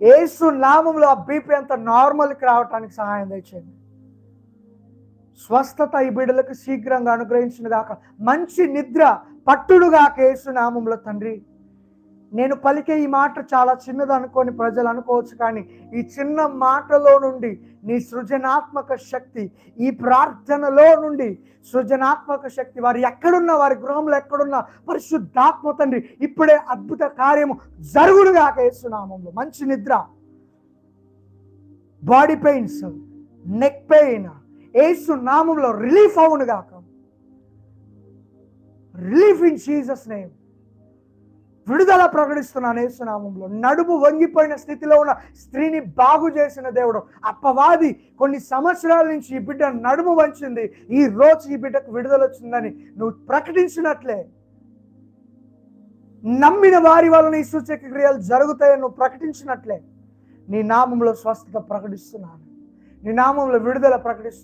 యేసు నామములో ఆ బీపీ అంత నార్మల్కి రావటానికి సహాయం దయచేయండి. స్వస్థత ఈ బిడ్డలకు శీఘ్రంగా అనుగ్రహించును గాక. మంచి నిద్ర పట్టుడుగాక యేసు నామములో తండ్రి. నేను పలికే ఈ మాట చాలా చిన్నది అనుకొని ప్రజలు అనుకోవచ్చు, కానీ ఈ చిన్న మాటలో నుండి నీ సృజనాత్మక శక్తి, ఈ ప్రార్థనలో నుండి సృజనాత్మక శక్తి, వారు ఎక్కడున్నా, వారి గృహంలో ఎక్కడున్నా పరిశుద్ధాత్మ తండ్రి ఇప్పుడే అద్భుత కార్యము జరుగునుగాక యేసు నామములో. మంచి నిద్ర, బాడీ పెయిన్స్, నెక్ పెయిన్ యేసు నామములో రిలీఫ్ అవునుగాక. Relief in Jesus name. విడుదల ప్రకటిస్తున్నాను యేసు నామములో. నడుము వంగిపోయిన స్థితిలో ఉన్న స్త్రీని బాగు చేసిన దేవుడు. అపవాది కొన్ని సంవత్సరాల నుంచి ఈ బిడ్డ నడుము వంచింది, ఈ రోజు ఈ బిడ్డకు విడుదల వచ్చిందని నువ్వు ప్రకటించినట్లే, నమ్మిన వారి వలన ఈ సూచక క్రియలు జరుగుతాయని నువ్వు ప్రకటించినట్లే నీ నామంలో స్వస్థత ప్రకటిస్తున్నాను, నీ నామంలో విడుదల ప్రకటిస్తున్నాను.